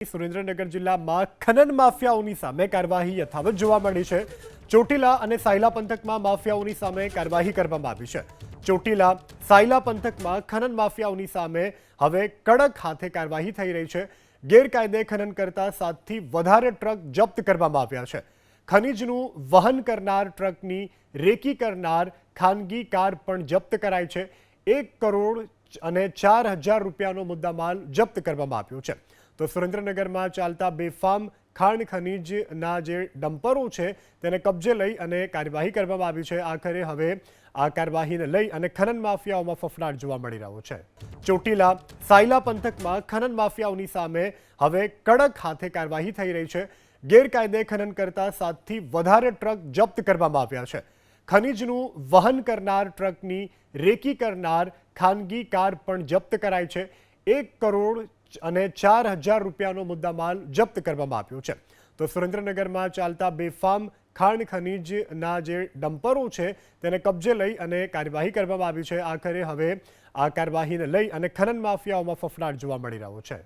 સુરેન્દ્રનગર જિલ્લામાં ખનન માફિયાઓની સામે કાર્યવાહી યથાવત જોવા મળી છે। ચોટીલા અને સાયલા પંથકમાં માફિયાઓની સામે કાર્યવાહી કરવામાં આવી છે। ચોટીલા સાયલા પંથકમાં ખનન માફિયાઓની સામે હવે કડક હાથે કાર્યવાહી થઈ રહી છે। ગેરકાયદે ખનન કરતા 7થી વધારે ટ્રક જપ્ત કરવામાં આવ્યા છે। ખનીજનું વહન કરનાર ટ્રકની રેકી કરનાર ખાનગી કાર પણ જપ્ત કરાઈ છે। 1 કરોડ અને 4,000 રૂપિયાનો મુદ્દામાલ જપ્ત કરવામાં આવ્યો છે। તો સુરેન્દ્રનગરમાં ચાલતા બેફામ ખાણ ખનીજના જે ડમ્પરો છે તેને કબજે લઈ અને કાર્યવાહી કરવામાં આવી છે। આખરે હવે આ કાર્યવાહીને લઈ અને ખનન માફિયાઓમાં ફફડાટ જોવા મળી રહ્યો છે। ચોટીલા સાયલા પંથકમાં ખનન માફિયાઓની સામે હવે કડક હાથે કાર્યવાહી થઈ રહી છે। ગેરકાયદે ખનન કરતા 7થી વધારે ટ્રક જપ્ત કરવામાં આવ્યા છે। ખનીજનું વહન કરનાર ટ્રકની રેકી કરનાર ખાનગી કાર પણ જપ્ત કરાઈ છે। 1 કરોડ અને 4,000 રૂપિયાનો મુદ્દામાલ જપ્ત કરવામાં આવ્યો છે। તો સુરેન્દ્રનગરમાં ચાલતા બેફામ ખાણ ખનીજના જે ડમ્પરો છે તેને કબજે લઈ અને કાર્યવાહી કરવામાં આવી છે। આખરે હવે આ કાર્યવાહીને લઈ અને ખનન માફિયાઓમાં ફફડાટ જોવા મળી રહ્યો છે।